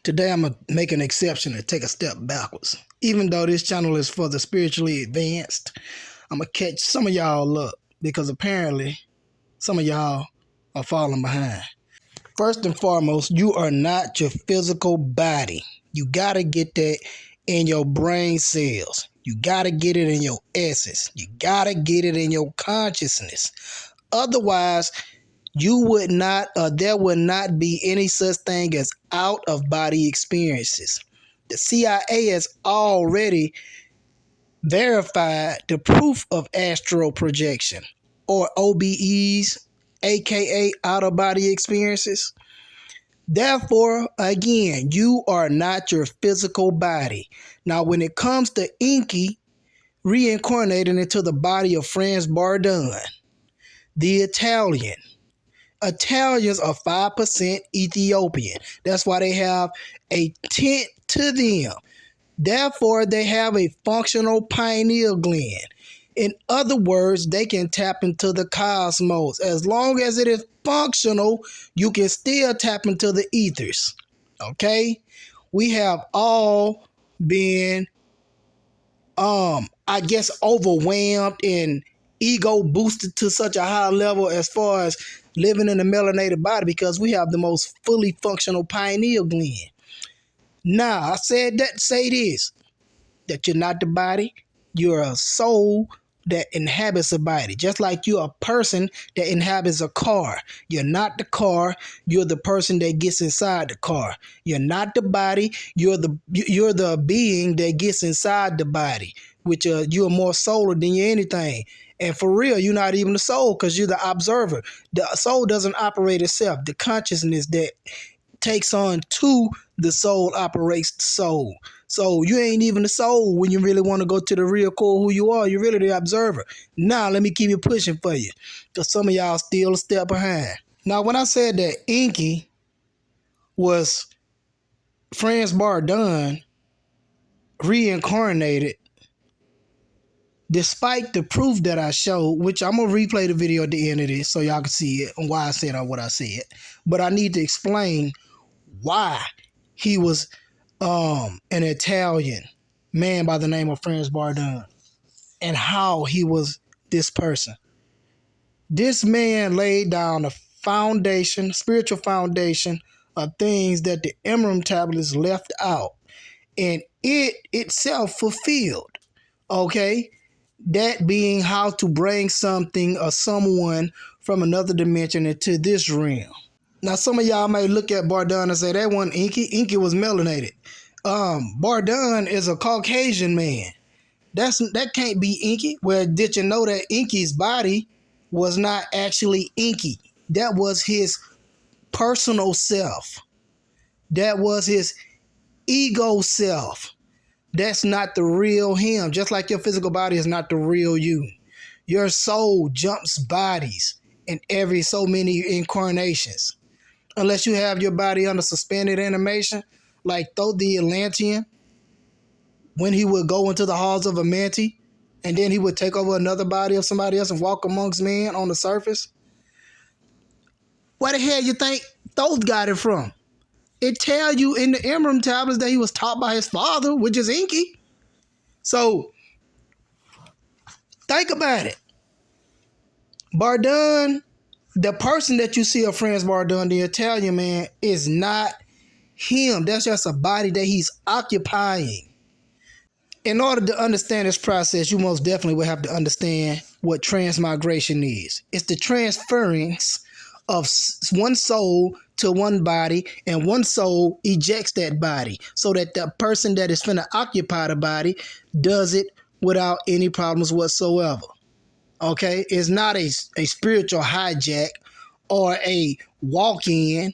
Today I'm going to make an exception and take a step backwards. Even though this channel is for the spiritually advanced, I'm going to catch some of y'all up because apparently some of y'all are falling behind. First and foremost, you are not your physical body. You got to get that in your brain cells. You got to get it in your essence. You got to get it in your consciousness. Otherwise, you would not, there would not be any such thing as out of body experiences. The CIA has already verified the proof of astral projection, or OBEs, aka out of body experiences. Therefore, again, you are not your physical body. Now, when it comes to Enki reincarnating into the body of Franz Bardon, the Italians are 5% Ethiopian. That's why they have a tint to them. Therefore, they have a functional pineal gland. In other words, they can tap into the cosmos. As long as it is functional, you can still tap into the ethers. Okay? We have all been, I guess, overwhelmed and ego boosted to such a high level as far as living in a melanated body because we have the most fully functional pineal gland. Now, I said that, say this, that you're not the body, you're a soul that inhabits a body, just like you're a person that inhabits a car. You're not the car, you're the person that gets inside the car. You're not the body, you're the being that gets inside the body, which you're more solar than you're anything. And for real, you're not even the soul because you're the observer. The soul doesn't operate itself. The consciousness that takes on to the soul operates the soul. So you ain't even the soul when you really want to go to the real core who you are. You're really the observer. Now, let me keep it pushing for you because some of y'all still a step behind. Now, when I said that Enki was Franz Bardon reincarnated, despite the proof that I showed, which I'm going to replay the video at the end of this so y'all can see it and why I said what I said. But I need to explain why he was an Italian man by the name of Franz Bardon and how he was this person. This man laid down a foundation, spiritual foundation of things that the Emerald tablets left out, and it itself fulfilled. Okay, that being how to bring something or someone from another dimension into this realm. Now, some of y'all may look at Bardon and say that wasn't Enki. Enki was melanated. Bardon is a Caucasian man. That can't be Enki. Well, did you know that Enki's body was not actually Enki? That was his personal self. That was his ego self. That's not the real him. Just like your physical body is not the real you. Your soul jumps bodies in every so many incarnations. Unless you have your body under suspended animation, like Thoth the Atlantean, when he would go into the halls of Amanti, and then he would take over another body of somebody else and walk amongst men on the surface. Where the hell you think Thoth got it from? It tell you in the Emerald tablets that he was taught by his father, which is Enki. So, think about it. Bardon, the person that you see of Franz Bardon, the Italian man, is not him. That's just a body that he's occupying. In order to understand this process, you most definitely will have to understand what transmigration is. It's the transference of one soul to one body, and one soul ejects that body so that the person that is finna occupy the body does it without any problems whatsoever. Okay? It's not a spiritual hijack or a walk-in.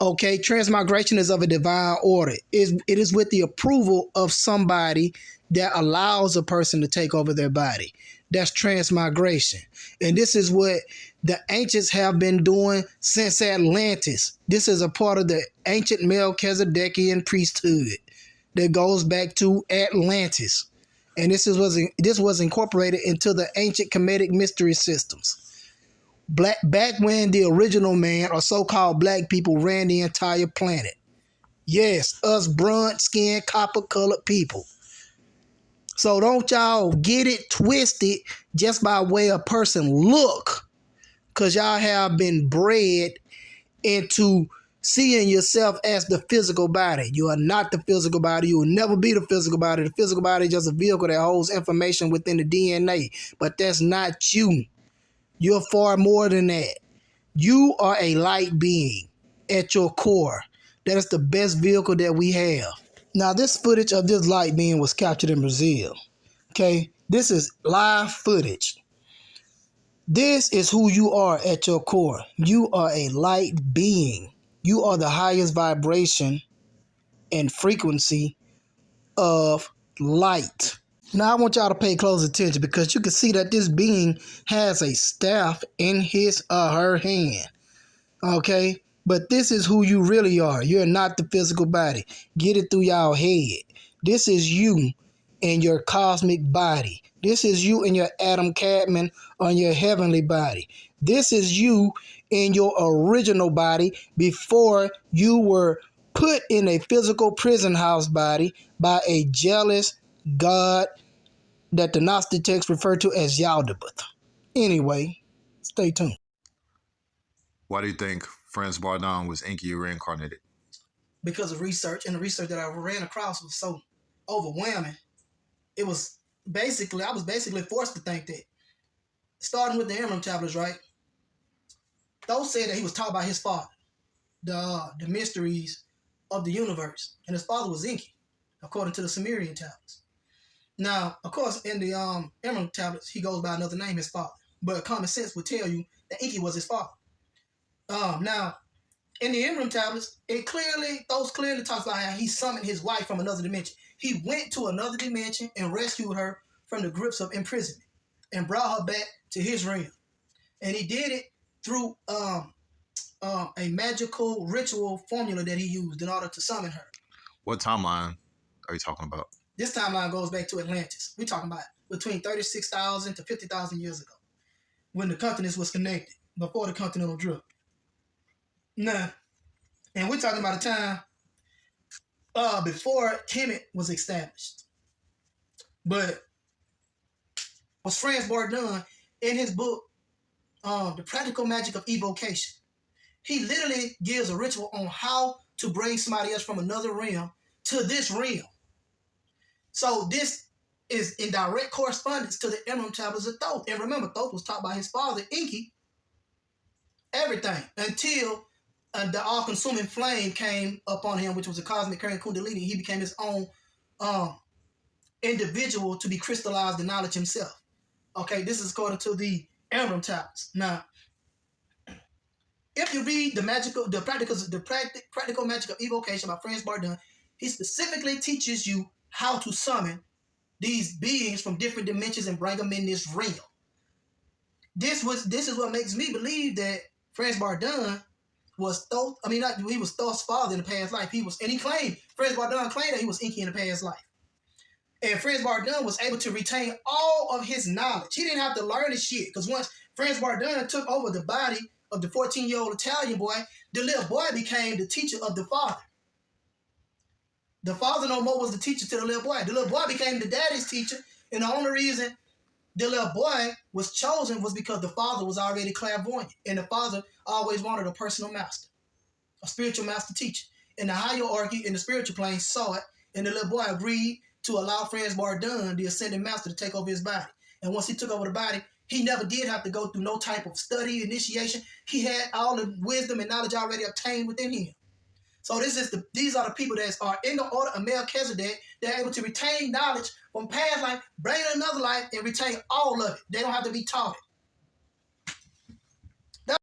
Okay, transmigration is of a divine order. It is with the approval of somebody that allows a person to take over their body. That's transmigration. And this is what the ancients have been doing since Atlantis. This is a part of the ancient Melchizedekian priesthood that goes back to Atlantis. And this was incorporated into the ancient Kemetic mystery systems. Back when the original man or so-called black people ran the entire planet. Yes, us brunt skin, copper colored people. So don't y'all get it twisted just by way a person look, because y'all have been bred into seeing yourself as the physical body. You are not the physical body. You will never be the physical body. The physical body is just a vehicle that holds information within the DNA, but that's not you. You're far more than that. You are a light being at your core. That is the best vehicle that we have. Now, this footage of this light being was captured in Brazil. Okay, this is live footage. This is who you are at your core. You are a light being. You are the highest vibration and frequency of light. Now, I want y'all to pay close attention because you can see that this being has a staff in his or her hand. Okay? But this is who you really are. You're not the physical body. Get it through y'all head. This is you in your cosmic body. This is you in your Adam Cadman on your heavenly body. This is you in your original body before you were put in a physical prison house body by a jealous God that the Gnostic texts refer to as Yaldabaoth. Anyway, stay tuned. Why do you think Franz Bardon was Enki reincarnated? Because of research, and the research that I ran across was so overwhelming. It was basically, I was basically forced to think that, starting with the Emerald tablets, right? Those said that he was taught by his father the mysteries of the universe, and his father was Enki, according to the Sumerian tablets. Now, of course, in the Emerald tablets, he goes by another name, his father. But common sense would tell you that Enki was his father. Now, in the Emerald tablets, Thoth clearly talks about how he summoned his wife from another dimension. He went to another dimension and rescued her from the grips of imprisonment and brought her back to his realm. And he did it through a magical ritual formula that he used in order to summon her. What timeline are you talking about? This timeline goes back to Atlantis. We're talking about between 36,000 to 50,000 years ago, when the continents was connected, before the continental drift. Now, and we're talking about a time before Kemet was established. But was Franz Bardon, in his book, The Practical Magic of Evocation, he literally gives a ritual on how to bring somebody else from another realm to this realm. So this is in direct correspondence to the Emerald Tablets of Thoth. And remember, Thoth was taught by his father, Enki, everything until the all-consuming flame came upon him, which was a cosmic current kundalini. He became his own individual to be crystallized in knowledge himself. Okay, this is according to the Emerald Tablets. Now, if you read the practical magic of evocation by Franz Bardon, he specifically teaches you how to summon these beings from different dimensions and bring them in this realm. This is what makes me believe that Franz Bardon was Thoth. I mean, he was Thoth's father in the past life. Franz Bardon claimed that he was Enki in the past life. And Franz Bardon was able to retain all of his knowledge. He didn't have to learn his shit, because once Franz Bardon took over the body of the 14-year-old Italian boy, the little boy became the teacher of the father. The father no more was the teacher to the little boy. The little boy became the daddy's teacher, and the only reason the little boy was chosen was because the father was already clairvoyant, and the father always wanted a personal master, a spiritual master teacher. And the hierarchy in the spiritual plane saw it, and the little boy agreed to allow Franz Bardon, the ascended master, to take over his body. And once he took over the body, he never did have to go through no type of study, initiation. He had all the wisdom and knowledge already obtained within him. So these are the people that are in the order of Melchizedek. They're able to retain knowledge from past life, bring it in another life, and retain all of it. They don't have to be taught it.